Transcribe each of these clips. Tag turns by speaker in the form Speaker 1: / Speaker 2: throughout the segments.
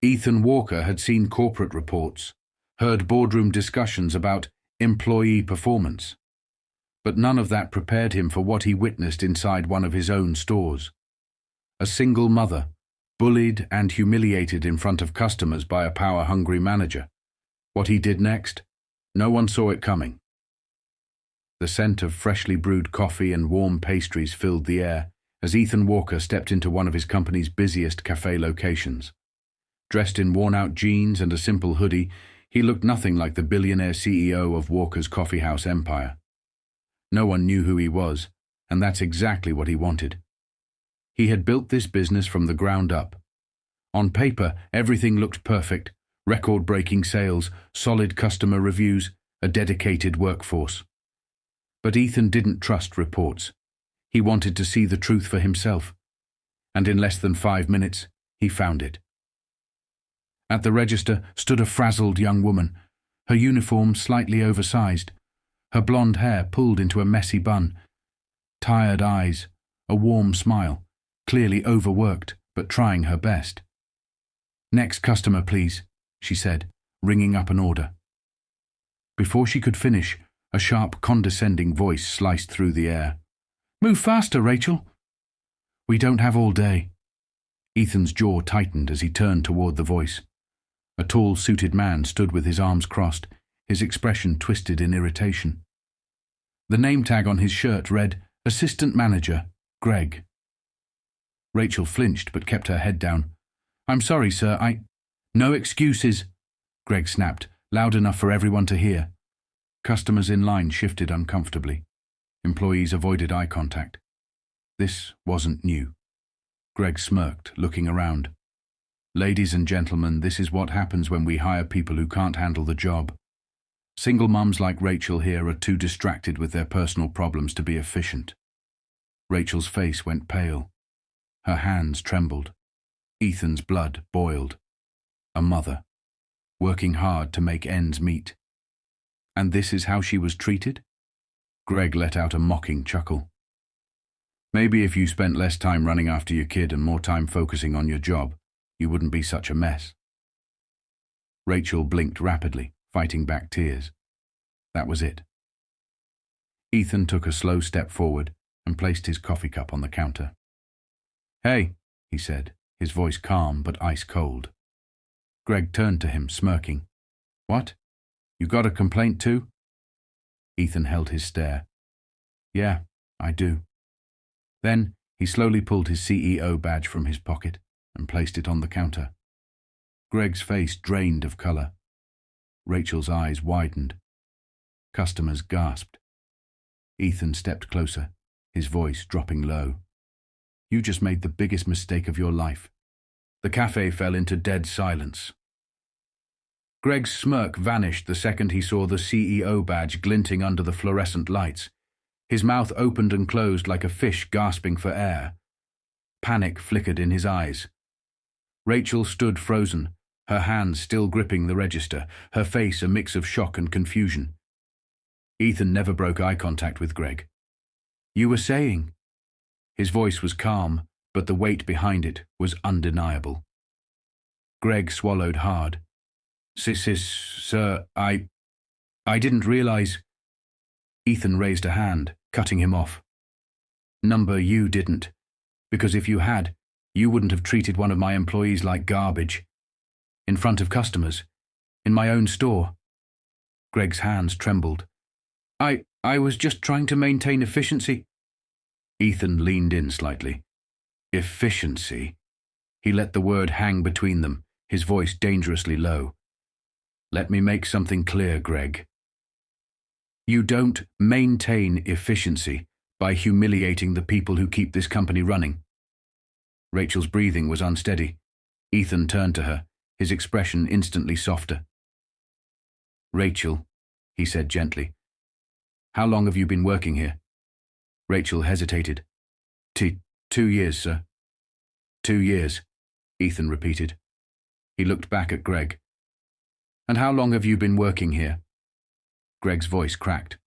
Speaker 1: Ethan Walker had seen corporate reports, heard boardroom discussions about employee performance. But none of that prepared him for what he witnessed inside one of his own stores. A single mother, bullied and humiliated in front of customers by a power-hungry manager. What he did next, no one saw it coming. The scent of freshly brewed coffee and warm pastries filled the air as Ethan Walker stepped into one of his company's busiest cafe locations. Dressed in worn-out jeans and a simple hoodie, he looked nothing like the billionaire CEO of Walker's coffeehouse empire. No one knew who he was, and that's exactly what he wanted. He had built this business from the ground up. On paper, everything looked perfect: record-breaking sales, solid customer reviews, a dedicated workforce. But Ethan didn't trust reports. He wanted to see the truth for himself. And in less than 5 minutes, he found it. At the register stood a frazzled young woman, her uniform slightly oversized, her blonde hair pulled into a messy bun, tired eyes, a warm smile, clearly overworked but trying her best. "Next customer, please," she said, ringing up an order. Before she could finish, a sharp, condescending voice sliced through the air. "Move faster, Rachel." "We don't have all day." Ethan's jaw tightened as he turned toward the voice. A tall, suited man stood with his arms crossed, his expression twisted in irritation. The name tag on his shirt read, "Assistant Manager, Greg." Rachel flinched but kept her head down. "I'm sorry, sir, No excuses," Greg snapped, loud enough for everyone to hear. Customers in line shifted uncomfortably. Employees avoided eye contact. This wasn't new. Greg smirked, looking around. "Ladies and gentlemen, this is what happens when we hire people who can't handle the job. Single mums like Rachel here are too distracted with their personal problems to be efficient." Rachel's face went pale. Her hands trembled. Ethan's blood boiled. A mother, working hard to make ends meet. And this is how she was treated? Greg let out a mocking chuckle. "Maybe if you spent less time running after your kid and more time focusing on your job, you wouldn't be such a mess." Rachel blinked rapidly, fighting back tears. That was it. Ethan took a slow step forward and placed his coffee cup on the counter. "Hey," he said, his voice calm but ice cold. Greg turned to him, smirking. "What? You got a complaint too?" Ethan held his stare. "Yeah, I do." Then he slowly pulled his CEO badge from his pocket and placed it on the counter. Greg's face drained of color. Rachel's eyes widened. Customers gasped. Ethan stepped closer, his voice dropping low. "You just made the biggest mistake of your life." The cafe fell into dead silence. Greg's smirk vanished the second he saw the CEO badge glinting under the fluorescent lights. His mouth opened and closed like a fish gasping for air. Panic flickered in his eyes. Rachel stood frozen, her hands still gripping the register, her face a mix of shock and confusion. Ethan never broke eye contact with Greg. "You were saying?" His voice was calm, but the weight behind it was undeniable. Greg swallowed hard. Sir, I didn't realize." Ethan raised a hand, cutting him off. You didn't. Because if you had, you wouldn't have treated one of my employees like garbage. In front of customers. In my own store." Greg's hands trembled. I was just trying to maintain efficiency." Ethan leaned in slightly. "Efficiency?" He let the word hang between them, his voice dangerously low. "Let me make something clear, Greg. You don't maintain efficiency by humiliating the people who keep this company running." Rachel's breathing was unsteady. Ethan turned to her, his expression instantly softer. "Rachel," he said gently, "how long have you been working here?" Rachel hesitated. 2 years, sir." 2 years, Ethan repeated. He looked back at Greg. "And how long have you been working here?" Greg's voice cracked.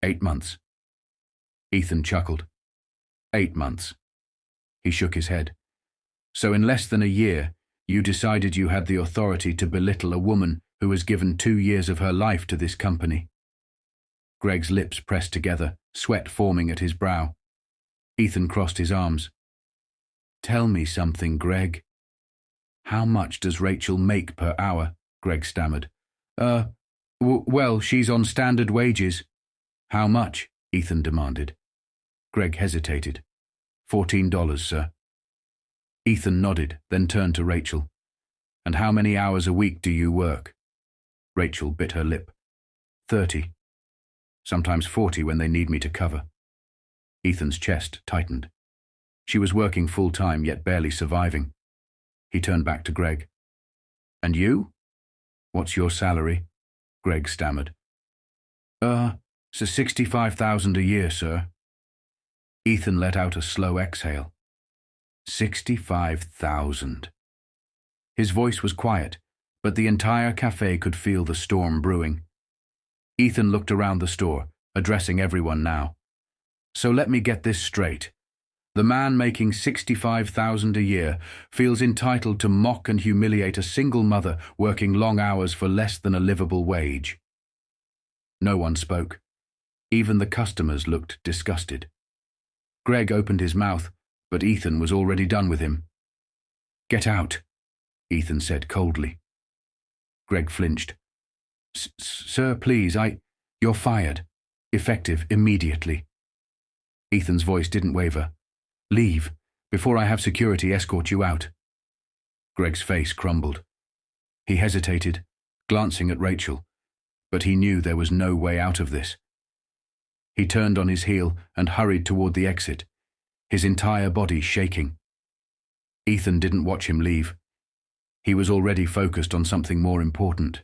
Speaker 1: 8 months. Ethan chuckled. 8 months. He shook his head. "So in less than a year, You decided you had the authority to belittle a woman who has given 2 years of her life to this company. Greg's lips pressed together, sweat forming at his brow. Ethan crossed his arms. Tell me something, Greg. How much does Rachel make per hour? Greg stammered. Well, she's on standard wages. How much? Ethan demanded. Greg hesitated. $14, sir. Ethan nodded, then turned to Rachel. And how many hours a week do you work? Rachel bit her lip. 30. Sometimes 40 when they need me to cover. Ethan's chest tightened. She was working full-time, yet barely surviving. He turned back to Greg. And you? What's your salary? Greg stammered. So $65,000 a year, sir. Ethan let out a slow exhale. 65,000. His voice was quiet, but the entire cafe could feel the storm brewing. Ethan looked around the store, addressing everyone now. So let me get this straight. The man making $65,000 a year feels entitled to mock and humiliate a single mother working long hours for less than a livable wage. No one spoke. Even the customers looked disgusted. Greg opened his mouth, but Ethan was already done with him. Get out, Ethan said coldly. Greg flinched. Sir, please, you're fired. Effective immediately. Ethan's voice didn't waver. Leave, before I have security escort you out. Greg's face crumbled. He hesitated, glancing at Rachel, but he knew there was no way out of this. He turned on his heel and hurried toward the exit, his entire body shaking. Ethan didn't watch him leave. He was already focused on something more important.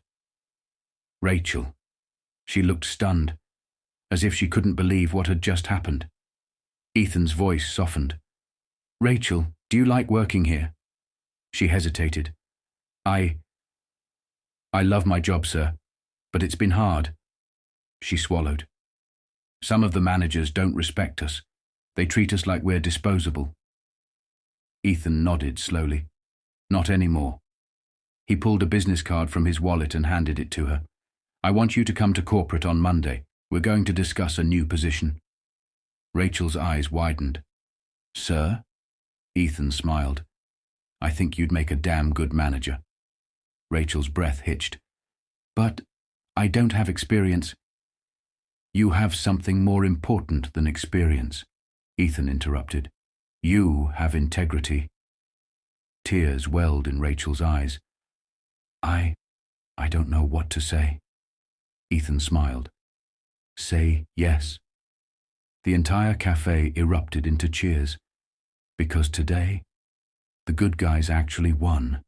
Speaker 1: Rachel. She looked stunned, as if she couldn't believe what had just happened. Ethan's voice softened. Rachel, do you like working here? She hesitated. I love my job, sir, but it's been hard. She swallowed. Some of the managers don't respect us. They treat us like we're disposable. Ethan nodded slowly. Not anymore. He pulled a business card from his wallet and handed it to her. I want you to come to corporate on Monday. We're going to discuss a new position. Rachel's eyes widened. Sir? Ethan smiled. I think you'd make a damn good manager. Rachel's breath hitched. But I don't have experience. You have something more important than experience, Ethan interrupted. You have integrity. Tears welled in Rachel's eyes. I don't know what to say. Ethan smiled. Say yes. The entire cafe erupted into cheers, because today, the good guys actually won.